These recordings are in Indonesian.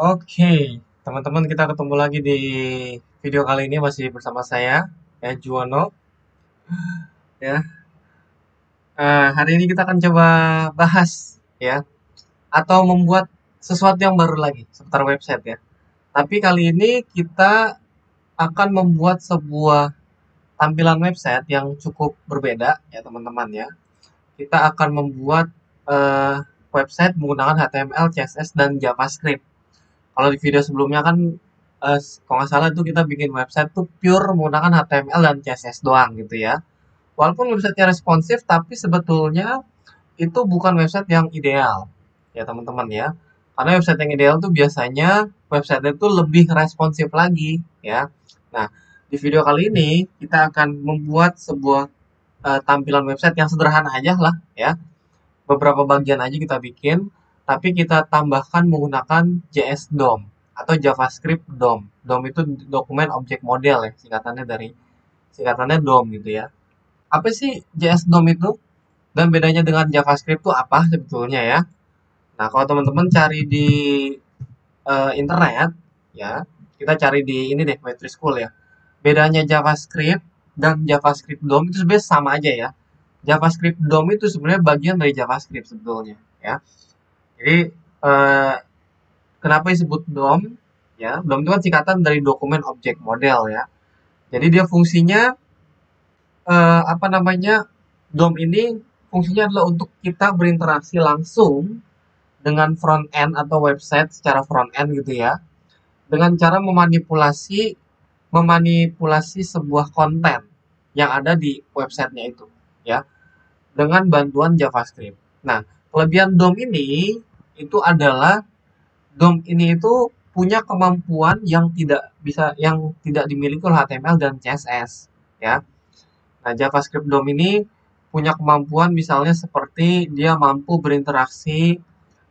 Oke, teman-teman kita ketemu lagi di video kali ini masih bersama saya, ya Juwono. Ya, hari ini kita akan coba bahas ya, atau membuat sesuatu yang baru lagi seputar website ya. Tapi kali ini kita akan membuat sebuah tampilan website yang cukup berbeda ya teman-teman ya. Kita akan membuat eh, website menggunakan HTML, CSS, dan JavaScript. Kalau di video sebelumnya kan kalau nggak salah itu kita bikin website tuh pure menggunakan HTML dan CSS doang gitu ya. Walaupun websitenya responsif, tapi sebetulnya itu bukan website yang ideal ya teman-teman ya. Karena website yang ideal tuh biasanya website itu lebih responsif lagi ya. Nah, di video kali ini kita akan membuat sebuah tampilan website yang sederhana aja lah ya. Beberapa bagian aja kita bikin, tapi kita tambahkan menggunakan JS DOM atau JavaScript DOM. DOM itu dokumen objek model ya, singkatannya DOM gitu ya. Apa sih JS DOM itu? Dan bedanya dengan JavaScript itu apa sebetulnya ya? Nah, kalau teman-teman cari di internet ya, kita cari di ini deh, Metri School ya. Bedanya JavaScript dan JavaScript DOM itu sebenarnya sama aja ya. JavaScript DOM itu sebenarnya bagian dari JavaScript sebetulnya ya. Jadi eh, kenapa disebut DOM? Ya, DOM itu kan singkatan dari dokumen objek model ya. Jadi dia fungsinya apa namanya? DOM ini fungsinya adalah untuk kita berinteraksi langsung dengan front end atau website secara front end gitu ya. Dengan cara memanipulasi sebuah konten yang ada di websitenya itu ya, dengan bantuan JavaScript. Nah, kelebihan DOM ini itu adalah DOM ini itu punya kemampuan yang tidak dimiliki oleh HTML dan CSS ya. Nah, JavaScript DOM ini punya kemampuan misalnya seperti dia mampu berinteraksi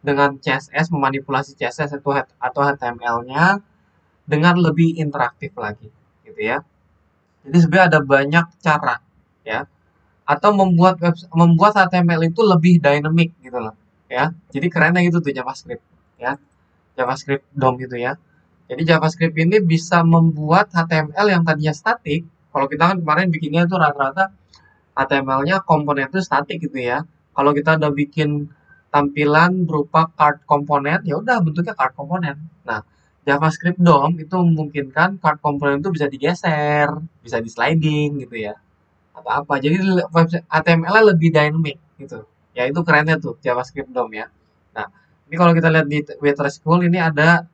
dengan CSS, memanipulasi CSS atau HTML-nya dengan lebih interaktif lagi gitu ya. Jadi sebenarnya ada banyak cara ya, atau membuat HTML itu lebih dynamic gitu loh ya. Jadi kerennya gitu tuh JavaScript ya. JavaScript DOM gitu ya. Jadi JavaScript ini bisa membuat HTML yang tadinya statik. Kalau kita kan kemarin bikinnya itu rata-rata HTML-nya komponen itu statik gitu ya. Kalau kita udah bikin tampilan berupa card komponen, ya udah bentuknya card komponen. Nah, JavaScript DOM itu memungkinkan card komponen itu bisa digeser, bisa di sliding gitu ya, atau apa. Jadi website HTML-nya lebih dynamic gitu. Ya itu kerennya tuh JavaScript DOM ya. Nah, ini kalau kita lihat di School ini ada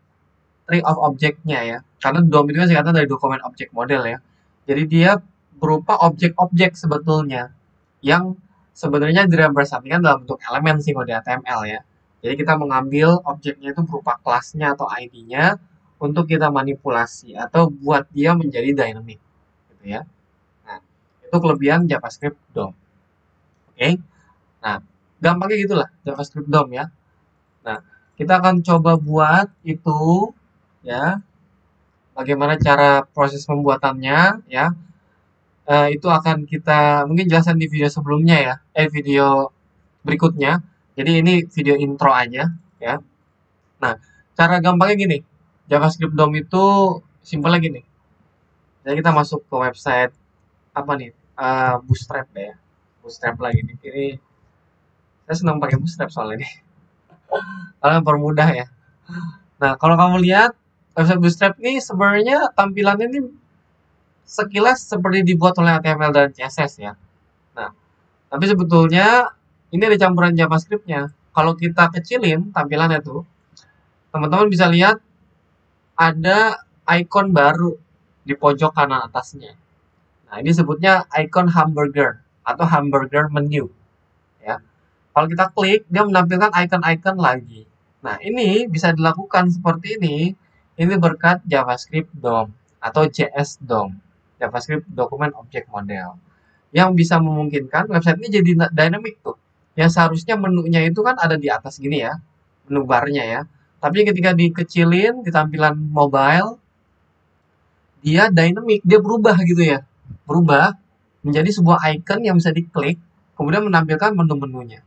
tree of object-nya ya. Karena DOM itu kan singkatan dari dokumen objek model ya. Jadi dia berupa objek-objek sebetulnya yang sebenarnya direpresentasikan dalam bentuk elemen sih kalau di HTML ya. Jadi kita mengambil objeknya itu berupa kelasnya atau ID-nya untuk kita manipulasi atau buat dia menjadi dynamic gitu ya. Nah, itu kelebihan JavaScript DOM. Oke. Nah, gampangnya gitulah JavaScript DOM ya. Nah, kita akan coba buat itu ya. Bagaimana cara proses pembuatannya ya. Itu akan kita mungkin jelaskan di video sebelumnya ya. Video berikutnya. Jadi ini video intro aja ya. Nah, cara gampangnya gini. JavaScript DOM itu simpelnya gini. Jadi kita masuk ke website apa nih? Bootstrap ya. Bootstrap lagi nih. Ini saya senang pakai Bootstrap soalnya ini. Karena mempermudah ya. Nah, kalau kamu lihat website Bootstrap ini sebenarnya tampilannya ini sekilas seperti dibuat oleh HTML dan CSS ya. Nah, tapi sebetulnya ini ada campuran JavaScript-nya. Kalau kita kecilin tampilannya tuh, teman-teman bisa lihat ada icon baru di pojok kanan atasnya. Nah, ini sebutnya icon hamburger atau hamburger menu ya. Kalau kita klik, dia menampilkan icon-icon lagi. Nah, ini bisa dilakukan seperti ini berkat JavaScript DOM atau JS DOM, JavaScript Document Object Model, yang bisa memungkinkan website ini jadi dynamic tuh. Yang seharusnya menunya itu kan ada di atas gini ya, menu barnya ya. Tapi ketika dikecilin di tampilan mobile, dia dynamic, dia berubah gitu ya. Berubah menjadi sebuah icon yang bisa diklik, kemudian menampilkan menu-menunya.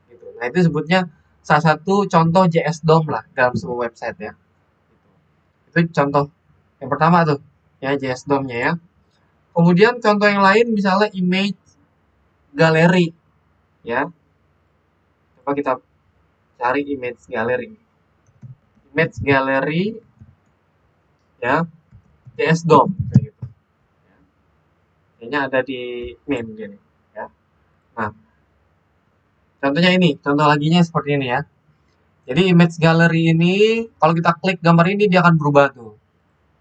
Gitu. Nah, itu sebutnya salah satu contoh JS DOM lah dalam sebuah website ya. Itu contoh yang pertama tuh, ya JS DOM-nya ya. Kemudian contoh yang lain misalnya image gallery, ya. Coba kita cari image gallery. Image gallery, ya, JS DOM, kayak gitu. Kayaknya ada di main gini, ya. Nah, contohnya ini, contoh laginya seperti ini ya. Jadi image gallery ini, kalau kita klik gambar ini dia akan berubah tuh.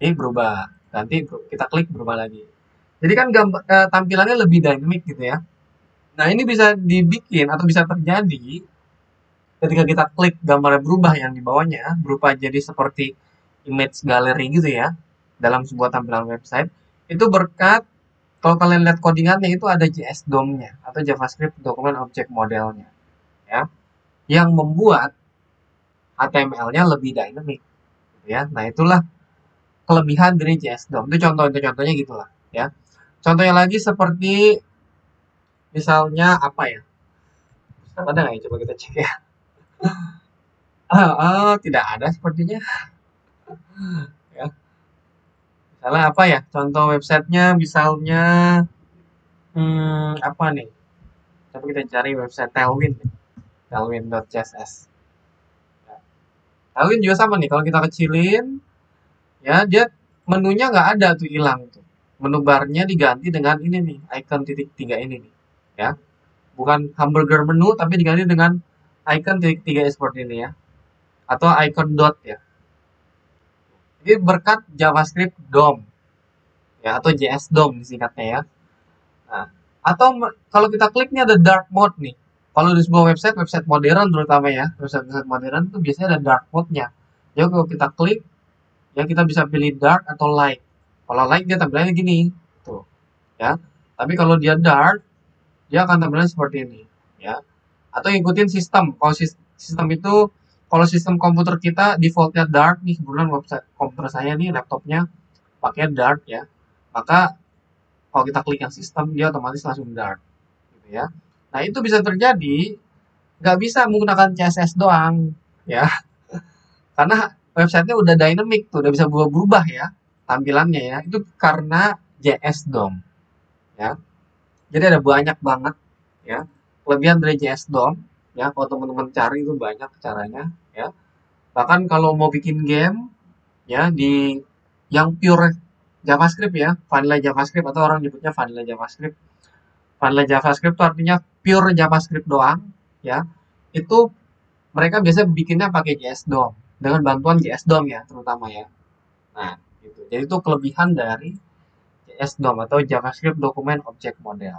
Ini berubah, nanti kita klik berubah lagi. Jadi kan tampilannya lebih dynamic gitu ya. Nah ini bisa dibikin atau bisa terjadi ketika kita klik gambarnya berubah yang di bawahnya berupa jadi seperti image gallery gitu ya dalam sebuah tampilan website itu berkat kalau kalian lihat codingannya itu ada JS DOM-nya atau JavaScript Document Object Model-nya ya yang membuat HTML-nya lebih dynamic gitu ya. Nah itulah kelebihan dari JS DOM. Itu contohnya gitulah ya. Contohnya lagi seperti misalnya apa ya? Ada nggak ya? Coba kita cek ya. Tidak ada sepertinya. Ya. Misalnya apa ya? Contoh websitenya misalnya apa nih? Coba kita cari website Tailwind. Tailwind.css. Ya. Tailwind juga sama nih. Kalau kita kecilin, ya dia menunya nggak ada tuh hilang tuh. Menu barnya diganti dengan ini nih, icon titik tiga ini nih. Ya, bukan hamburger menu tapi diganti dengan icon titik tiga seperti ini ya. Atau icon dot ya. Jadi berkat JavaScript DOM ya atau JS DOM disingkatnya ya. Nah, atau kalau kita klik nih ada dark mode nih. Kalau di sebuah website modern terutama ya, website modern itu biasanya ada dark mode-nya. Jadi kalau kita klik, ya kita bisa pilih dark atau light. Kalau light dia tampilannya gini, tuh, ya. Tapi kalau dia dark, dia akan tampilannya seperti ini, ya. Atau ngikutin sistem. Kalau sistem itu, kalau sistem komputer kita defaultnya dark nih, kebetulan website komputer saya nih laptopnya pakai dark ya. Maka kalau kita klik yang sistem dia otomatis langsung dark gitu ya. Nah itu bisa terjadi nggak bisa menggunakan CSS doang ya karena websitenya udah dynamic tuh udah bisa berubah ya tampilannya ya itu karena JS DOM ya. Jadi ada banyak banget ya kelebihan dari JS DOM ya kalau teman-teman cari itu banyak caranya ya. Bahkan kalau mau bikin game ya di yang pure JavaScript ya, vanilla JavaScript atau orang nyebutnya vanilla JavaScript. Vanilla JavaScript itu artinya pure JavaScript doang, ya. Itu mereka biasa bikinnya pakai JS DOM dengan bantuan JS DOM ya, terutama ya. Nah, gitu. Jadi itu kelebihan dari JS DOM atau JavaScript Document Object Model,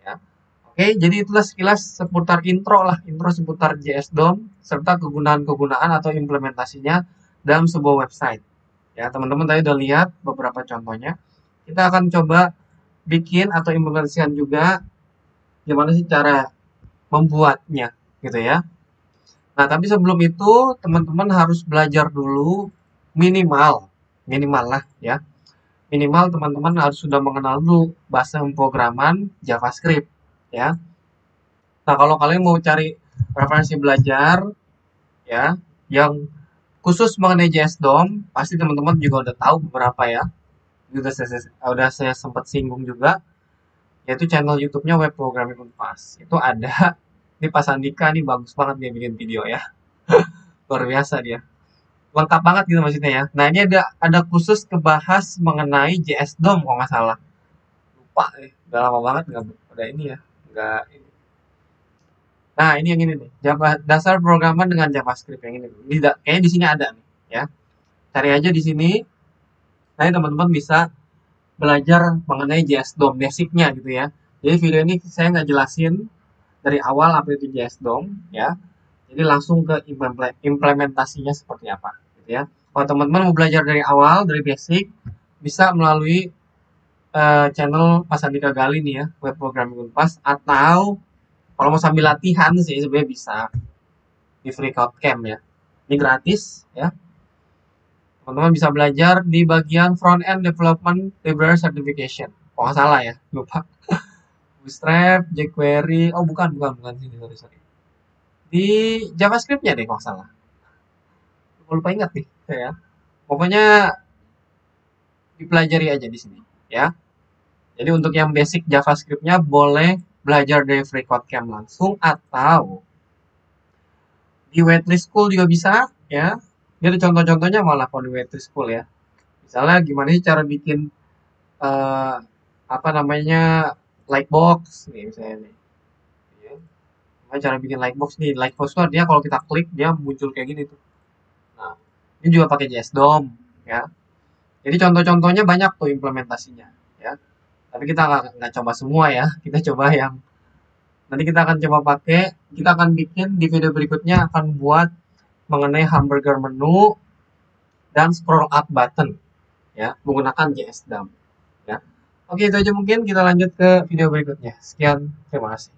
ya. Oke, jadi itulah sekilas seputar intro seputar JS DOM serta kegunaan-kegunaan atau implementasinya dalam sebuah website. Ya, teman-teman tadi udah lihat beberapa contohnya. Kita akan coba bikin atau implementasikan juga gimana sih cara membuatnya gitu ya. Nah, tapi sebelum itu teman-teman harus belajar dulu minimal, minimal lah ya. Minimal teman-teman harus sudah mengenal dulu bahasa pemrograman JavaScript ya. Nah, kalau kalian mau cari referensi belajar ya yang khusus mengenai JS DOM, pasti teman-teman juga udah tahu beberapa ya. Udah saya sempat singgung juga yaitu channel YouTube-nya Web Programming Unpas. Itu ada ini Pas Andika nih bagus banget dia bikin video ya. Luar biasa dia. Lengkap banget gitu maksudnya ya. Nah, ini ada khusus kebahas mengenai JS DOM kalau nggak salah. Lupa nih, udah lama banget nggak ada ini ya. Nggak ini. Nah, ini yang ini nih. Dasar programan dengan JavaScript yang ini. Ini kayaknya di sini ada nih ya. Cari aja di sini. Nah, teman-teman bisa belajar mengenai JS DOM basic-nya gitu ya. Jadi video ini saya nggak jelasin dari awal apa itu JS DOM ya. Jadi langsung ke implementasinya seperti apa gitu ya. Kalau teman-teman mau belajar dari awal dari basic bisa melalui channel Pas Andika Gali nih ya, Web Programming Unpas atau kalau mau sambil latihan sih sebenarnya bisa di Free Code Camp ya. Ini gratis ya. Teman-teman bisa belajar di bagian front end development library certification. Oh nggak salah ya, lupa. Bootstrap, jQuery, oh bukan sini sorry. Di JavaScript-nya deh kalau nggak salah. Lupa ingat nih saya. Pokoknya dipelajari aja di sini ya. Jadi untuk yang basic JavaScript-nya boleh belajar dari FreeCodeCamp langsung atau di Waitlist School juga bisa ya. Jadi contoh-contohnya malah kalau di Waitlist School ya. Misalnya gimana sih cara bikin eh, apa namanya lightbox nih misalnya nih. Ya. Gimana cara bikin lightbox nih? Lightbox tuh artinya kalau kita klik dia muncul kayak gini tuh. Nah, ini juga pakai JS DOM ya. Jadi contoh-contohnya banyak tuh implementasinya ya. Tapi kita nggak coba semua ya. Kita coba yang nanti kita akan coba pakai. Kita akan bikin di video berikutnya akan buat mengenai hamburger menu dan scroll up button ya menggunakan JS DOM ya. Oke, itu aja mungkin kita lanjut ke video berikutnya. Sekian, terima kasih.